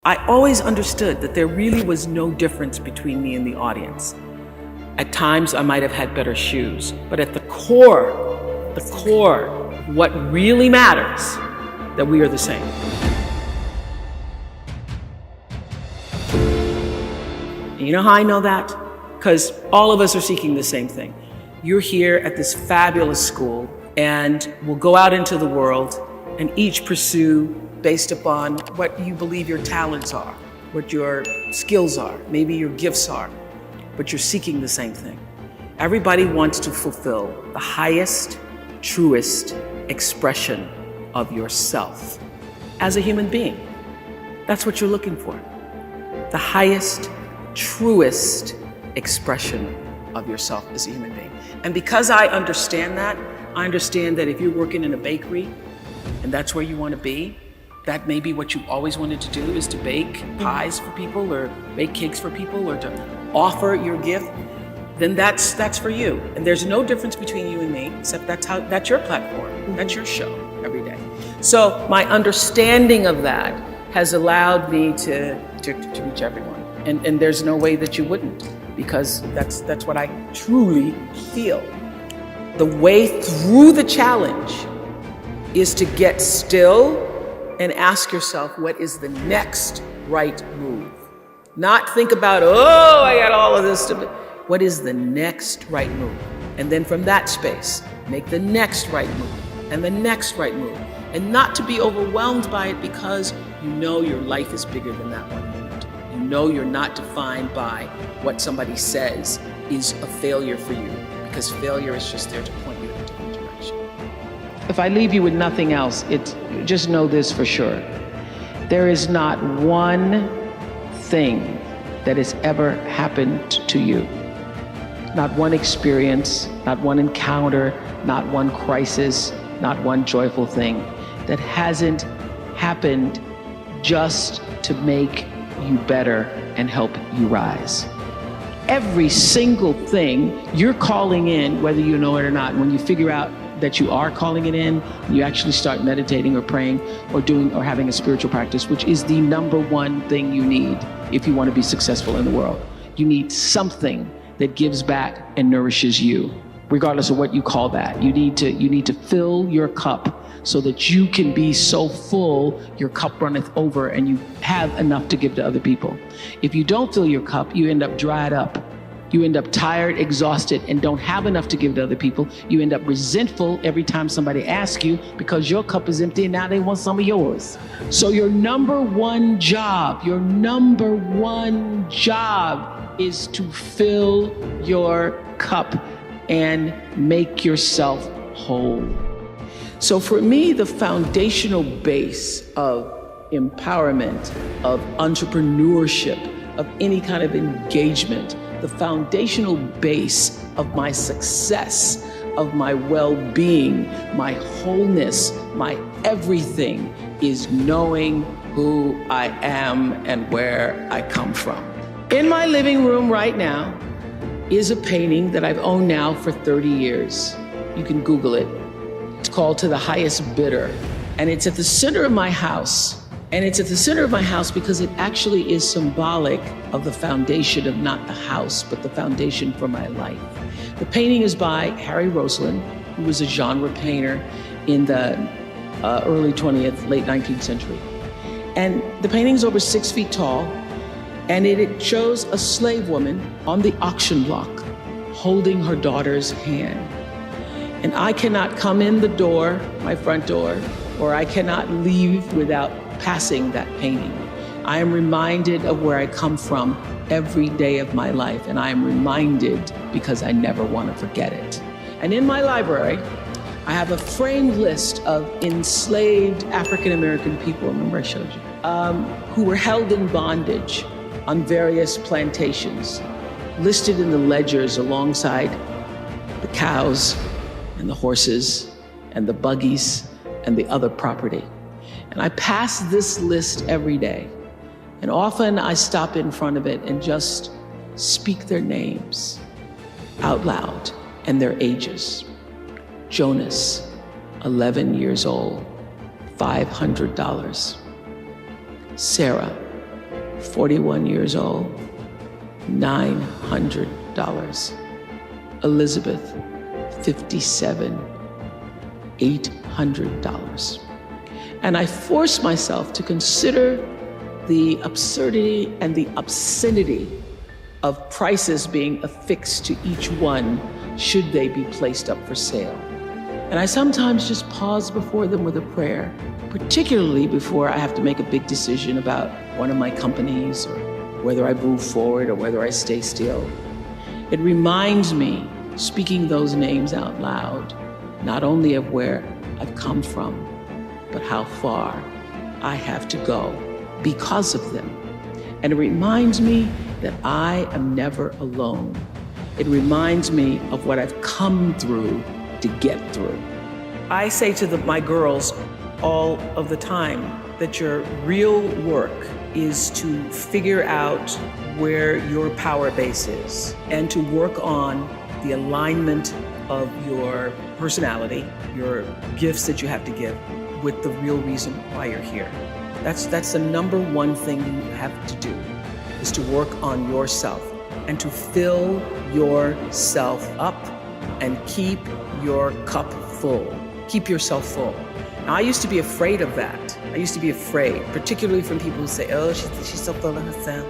I always understood that there really was no difference between me and the audience. At times, I might have had better shoes, but at the core, what really matters, that we are the same. And you know how I know that? Because all of us are seeking the same thing. You're here at this fabulous school, and we'll go out into the world and each pursue based upon what you believe your talents are, what your skills are, maybe your gifts are, but you're seeking the same thing. Everybody wants to fulfill the highest, truest expression of yourself as a human being. That's what you're looking for. The highest, truest expression of yourself as a human being. And because I understand that if you're working in a bakery and that's where you want to be, that may be what you've always wanted to do, is to bake pies for people or bake cakes for people or to offer your gift, then that's for you. And there's no difference between you and me, except that's your platform, that's your show every day. So my understanding of that has allowed me to reach everyone. And there's no way that you wouldn't, because that's what I truly feel. The way through the challenge is to get still and ask yourself, what is the next right move? Not think about, oh, I got all of this to do. What is the next right move? And then from that space, make the next right move and the next right move. And not to be overwhelmed by it, because you know your life is bigger than that one moment. You know you're not defined by what somebody says is a failure for you, because failure is just there to point you in a different direction. If I leave you with nothing else, just know this for sure. There is not one thing that has ever happened to you, not one experience, not one encounter, not one crisis, not one joyful thing that hasn't happened just to make you better and help you rise. Every single thing you're calling in, whether you know it or not, when you figure out that you are calling it in, you actually start meditating or praying or doing or having a spiritual practice, which is the number one thing you need if you want to be successful in the world. You need something that gives back and nourishes you, regardless of what you call that. You need to fill your cup so that you can be so full, your cup runneth over and you have enough to give to other people. If you don't fill your cup, you end up dried up. You end up tired, exhausted, and don't have enough to give to other people. You end up resentful every time somebody asks you, because your cup is empty and now they want some of yours. So your number one job is to fill your cup and make yourself whole. So for me, the foundational base of empowerment, of entrepreneurship, of any kind of engagement, the foundational base of my success, of my well-being, my wholeness, my everything is knowing who I am and where I come from. In my living room right now is a painting that I've owned now for 30 years. You can Google it. It's called To the Highest Bidder. And it's at the center of my house. And it's at the center of my house because it actually is symbolic of the foundation of not the house, but the foundation for my life. The painting is by Harry Rosalind, who was a genre painter in the early 20th, late 19th century. And the painting is over 6 feet tall, and it shows a slave woman on the auction block holding her daughter's hand. And I cannot come in the door, my front door, or I cannot leave without passing that painting. I am reminded of where I come from every day of my life, and I am reminded because I never want to forget it. And in my library, I have a framed list of enslaved African-American people, remember I showed you, who were held in bondage on various plantations, listed in the ledgers alongside the cows and the horses and the buggies and the other property. And I pass this list every day. And often I stop in front of it and just speak their names out loud and their ages. Jonas, 11 years old, $500. Sarah, 41 years old, $900. Elizabeth, 57, $800. And I forced myself to consider the absurdity and the obscenity of prices being affixed to each one should they be placed up for sale. And I sometimes just pause before them with a prayer, particularly before I have to make a big decision about one of my companies or whether I move forward or whether I stay still. It reminds me, speaking those names out loud, not only of where I've come from, but how far I have to go because of them. And it reminds me that I am never alone. It reminds me of what I've come through to get through. I say to my girls all of the time that your real work is to figure out where your power base is and to work on the alignment of your personality, your gifts that you have to give, with the real reason why you're here. That's the number one thing you have to do, is to work on yourself and to fill yourself up and keep your cup full. Keep yourself full. Now, I used to be afraid of that. I used to be afraid, particularly from people who say, oh, she's so full of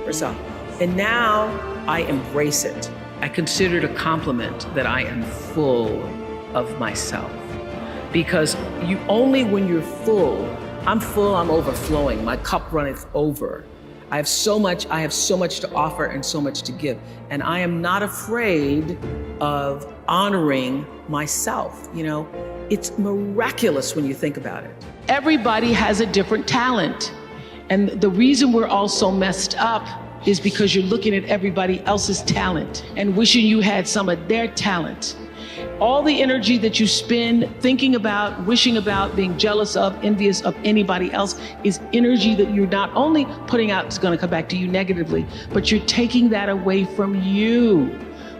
herself. And now I embrace it. I consider it a compliment that I am full of myself. Because only when you're full, I'm full, I'm overflowing, my cup runneth over. I have so much to offer and so much to give. And I am not afraid of honoring myself. You know, it's miraculous when you think about it. Everybody has a different talent. And the reason we're all so messed up is because you're looking at everybody else's talent and wishing you had some of their talent. All the energy that you spend thinking about, wishing about, being jealous of, envious of anybody else is energy that you're not only putting out, is going to come back to you negatively, but you're taking that away from you.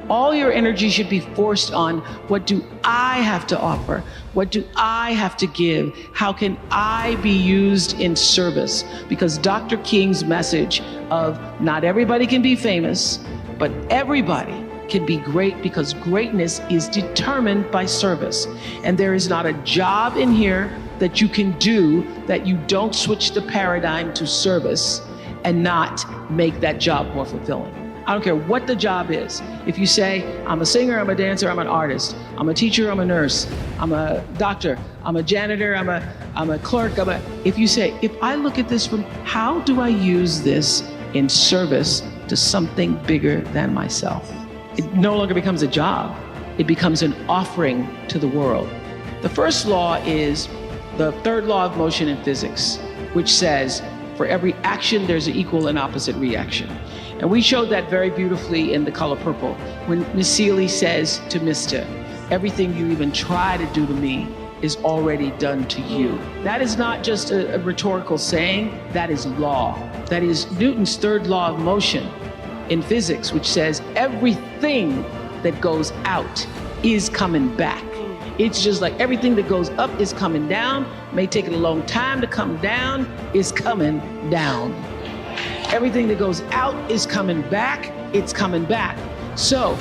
All your energy should be forced on, what do I have to offer? What do I have to give? How can I be used in service? Because Dr. King's message of not everybody can be famous, but everybody can be great, because greatness is determined by service. And there is not a job in here that you can do that you don't switch the paradigm to service and not make that job more fulfilling. I don't care what the job is. If you say, I'm a singer, I'm a dancer, I'm an artist, I'm a teacher, I'm a nurse, I'm a doctor, I'm a janitor, I'm a clerk, if you say, if I look at this from, how do I use this in service to something bigger than myself? It no longer becomes a job. It becomes an offering to the world. The first law is the third law of motion in physics, which says, for every action, there's an equal and opposite reaction. And we showed that very beautifully in The Color Purple, when Miss Seeley says to Mr., everything you even try to do to me is already done to you. That is not just a rhetorical saying, that is law. That is Newton's third law of motion in physics, which says everything that goes out is coming back. It's just like everything that goes up is coming down, may take it a long time to come down, is coming down. Everything that goes out is coming back, it's coming back. So,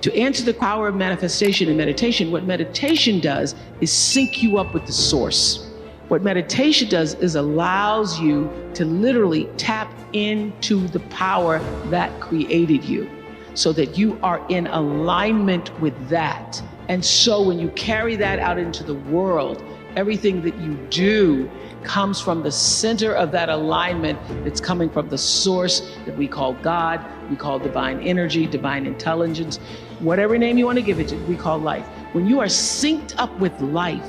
to answer the power of manifestation and meditation, what meditation does is sync you up with the source. What meditation does is allows you to literally tap into the power that created you, so that you are in alignment with that. And so when you carry that out into the world, everything that you do comes from the center of that alignment that's coming from the source that we call God, we call divine energy, divine intelligence, whatever name you want to give it to, we call life. When you are synced up with life,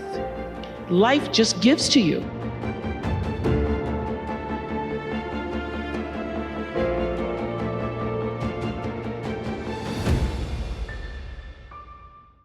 life just gives to you.